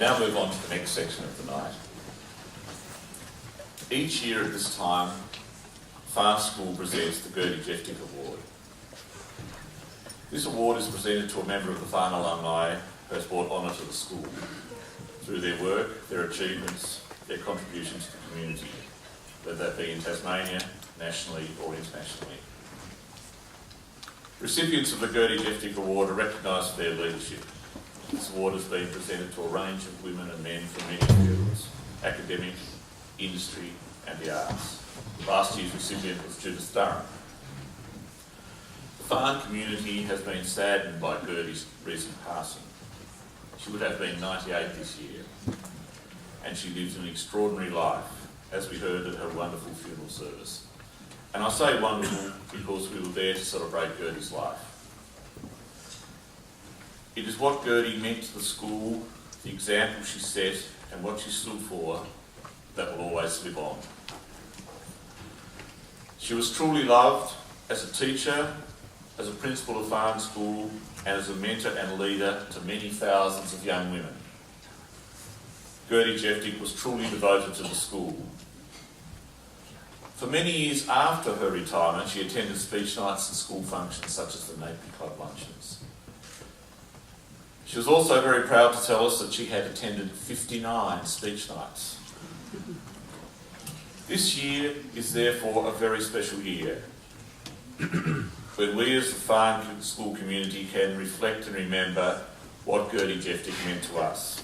Now move on to the next section of the night. Each year at this time, Fahan School presents the Gerdy Jevtic Award. This award is presented to a member of the Fahan alumni who has brought honour to the school through their work, their achievements, their contributions to the community, whether that be in Tasmania, nationally or internationally. Recipients of the Gerdy Jevtic Award are recognised for their leadership. This award has been presented to a range of women and men from many fields: academic, industry and the arts. Last year's recipient was Judith Durham. The Fahan community has been saddened by Gerdy's recent passing. She would have been 98 this year, and she lived an extraordinary life, as we heard at her wonderful funeral service. And I say wonderful because we were there to celebrate Gerdy's life. It is what Gerdy meant to the school, the example she set and what she stood for, that will always live on. She was truly loved as a teacher, as a principal of Fahan School, and as a mentor and leader to many thousands of young women. Gerdy Jevtic was truly devoted to the school. For many years after her retirement, she attended speech nights and school functions such as the Napier Club luncheons. She was also very proud to tell us that she had attended 59 speech nights. This year is therefore a very special year, when we as the Fahan school community can reflect and remember what Gerdy Jevtic meant to us,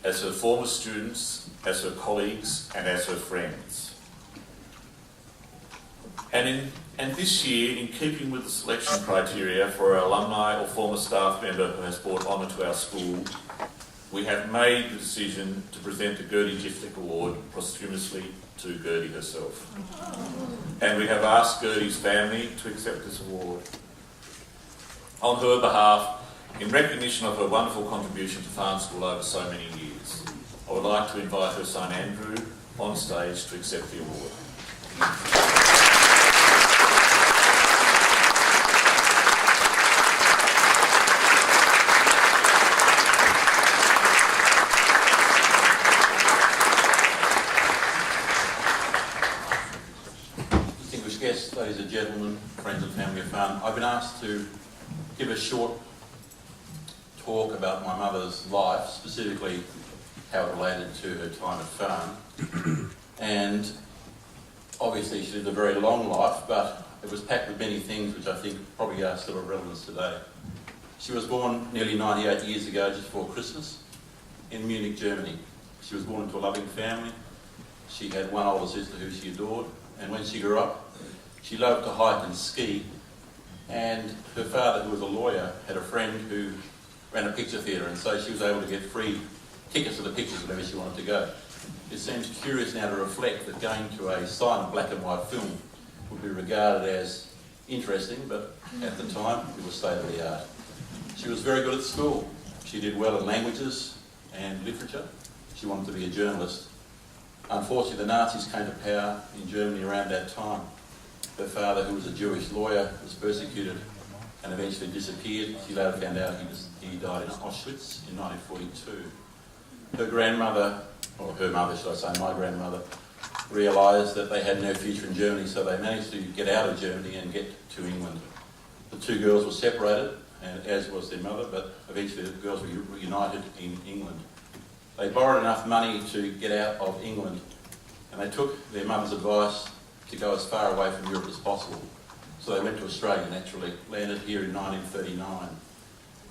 as her former students, as her colleagues and as her friends. And this year, in keeping with the selection criteria for our alumni or former staff member who has brought honour to our school, we have made the decision to present the Gerdy Jevtic Award posthumously to Gerdy herself. And we have asked Gerdy's family to accept this award. On her behalf, in recognition of her wonderful contribution to Fahan School over so many years, I would like to invite her son Andrew on stage to accept the award. Ladies and gentlemen, friends and family of Fahan, I've been asked to give a short talk about my mother's life, specifically how it related to her time at Fahan. And obviously she lived a very long life, but it was packed with many things which I think probably are still of relevance today. She was born nearly 98 years ago, just before Christmas, in Munich, Germany. She was born into a loving family. She had one older sister who she adored, and when she grew up, she loved to hike and ski, and her father, who was a lawyer, had a friend who ran a picture theatre, and so she was able to get free tickets to the pictures whenever she wanted to go. It seems curious now to reflect that going to a silent black and white film would be regarded as interesting, but at the time it was state of the art. She was very good at school. She did well in languages and literature. She wanted to be a journalist. Unfortunately, the Nazis came to power in Germany around that time. Her father, who was a Jewish lawyer, was persecuted and eventually disappeared. She later found out he died in Auschwitz in 1942. Her grandmother, or her mother should I say, my grandmother, realised that they had no future in Germany, so they managed to get out of Germany and get to England. The two girls were separated, as was their mother, but eventually the girls were reunited in England. They borrowed enough money to get out of England, and they took their mother's advice to go as far away from Europe as possible. So they went to Australia naturally, landed here in 1939.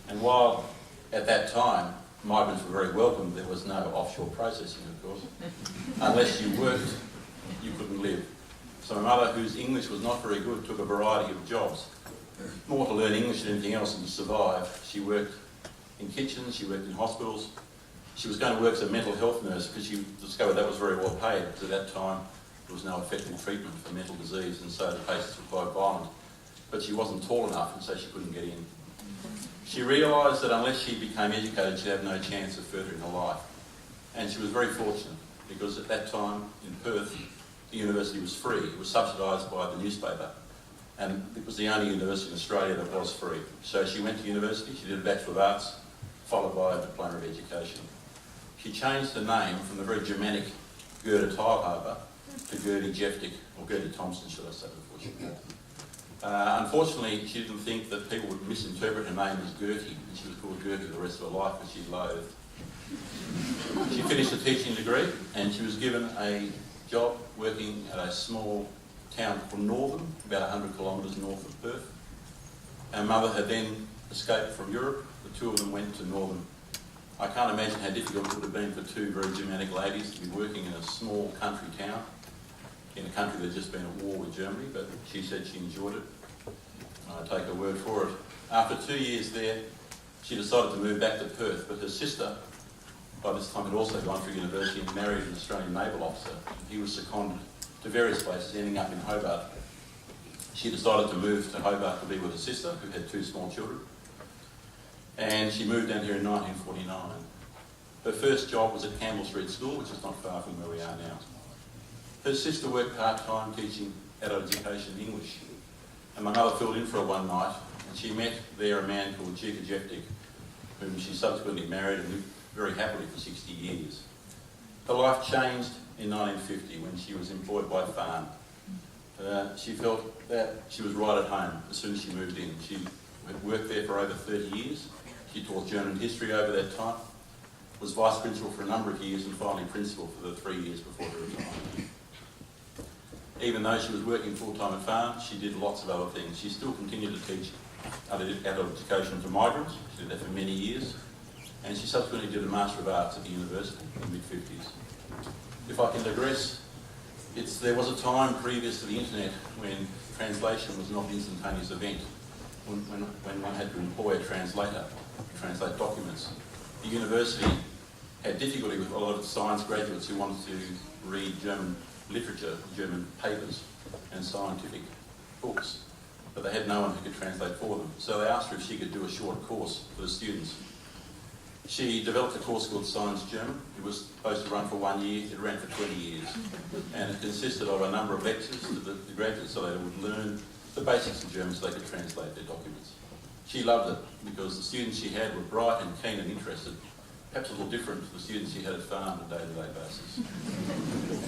And while at that time migrants were very welcome, there was no offshore processing, of course. Unless you worked, you couldn't live. So my mother, whose English was not very good, took a variety of jobs. More to learn English than anything else and to survive. She worked in kitchens, she worked in hospitals. She was going to work as a mental health nurse because she discovered that was very well paid, because at that time there was no effective treatment for mental disease, and so the patients were quite violent. But she wasn't tall enough, and so she couldn't get in. She realised that unless she became educated, she'd have no chance of furthering her life. And she was very fortunate, because at that time in Perth, the university was free. It was subsidised by the newspaper, and it was the only university in Australia that was free. So she went to university, she did a Bachelor of Arts, followed by a Diploma of Education. She changed her name from the very Germanic Gerda Teilhaber to Gerdy Jevtic, or Gerdy Thompson, should I say, before she died. Unfortunately, she didn't think that people would misinterpret her name as Gertie, and she was called Gertie the rest of her life, which she loathed. She finished a teaching degree, and she was given a job working at a small town called Northern, about 100 kilometres north of Perth. Her mother had then escaped from Europe. The two of them went to Northern. I can't imagine how difficult it would have been for two very Germanic ladies to be working in a small country town, in a country that had just been at war with Germany, but she said she enjoyed it. I take her word for it. After 2 years there, she decided to move back to Perth, but her sister, by this time, had also gone through university and married an Australian naval officer. He was seconded to various places, ending up in Hobart. She decided to move to Hobart to be with her sister, who had two small children. And she moved down here in 1949. Her first job was at Campbell Street School, which is not far from where we are now. Her sister worked part-time teaching adult education English. And my mother filled in for her one night, and she met there a man called Gerdy Jevtic, whom she subsequently married and lived very happily for 60 years. Her life changed in 1950 when she was employed by Fahan. She felt that she was right at home as soon as she moved in. She had worked there for over 30 years. She taught German history over that time, was vice principal for a number of years, and finally principal for the 3 years before her retirement. Even though she was working full-time at Fahan, she did lots of other things. She still continued to teach adult education to migrants. She did that for many years. And she subsequently did a Master of Arts at the university in the mid-50s. If I can digress, there was a time previous to the internet when translation was not an instantaneous event, when one had to employ a translator to translate documents. The university had difficulty with a lot of science graduates who wanted to read German literature, German papers and scientific books, but they had no one who could translate for them. So they asked her if she could do a short course for the students. She developed a course called Science German. It was supposed to run for 1 year. It ran for 20 years. And it consisted of a number of lectures to the graduates so they would learn the basics of German so they could translate their documents. She loved it because the students she had were bright and keen and interested, perhaps a little different to the students she had at Fahan on a day-to-day basis.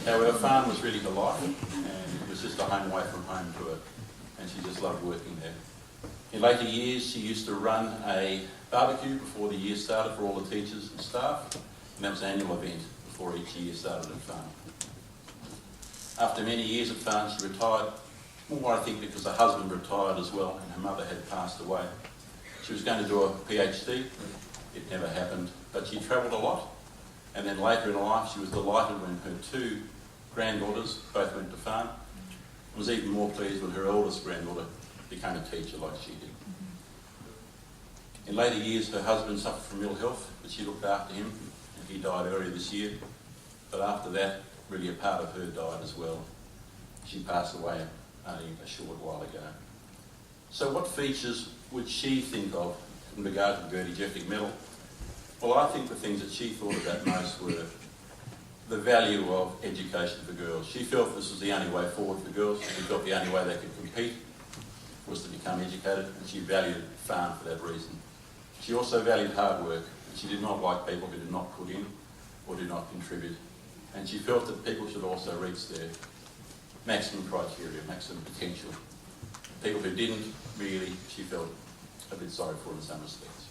However, Fahan was really her life, and it was just a home away from home to her, and she just loved working there. In later years, she used to run a barbecue before the year started for all the teachers and staff, and that was an annual event before each year started at Fahan. After many years at Fahan, she retired, more I think because her husband retired as well, and her mother had passed away. She was going to do a PhD. It never happened, but she travelled a lot, and then later in life she was delighted when her two granddaughters both went to Fahan, and was even more pleased when her eldest granddaughter became a teacher like she did. In later years her husband suffered from ill health, but she looked after him, and he died earlier this year, but after that really a part of her died as well. She passed away only a short while ago. So what features would she think of in regard to the Gerdy Jevtic Medal? Well, I think the things that she thought about most were the value of education for girls. She felt this was the only way forward for girls. She felt the only way they could compete was to become educated, and she valued Fahan for that reason. She also valued hard work, and she did not like people who did not put in or did not contribute. And she felt that people should also reach their maximum criteria, maximum potential. People who didn't really, she felt a bit sorry for in some respects.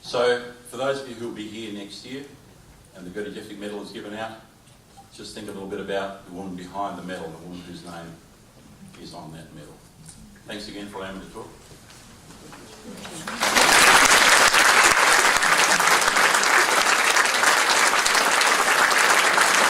So, for those of you who will be here next year, and the Gerdy Jevtic Medal is given out, just think a little bit about the woman behind the medal, the woman whose name is on that medal. Thanks again for allowing me to talk.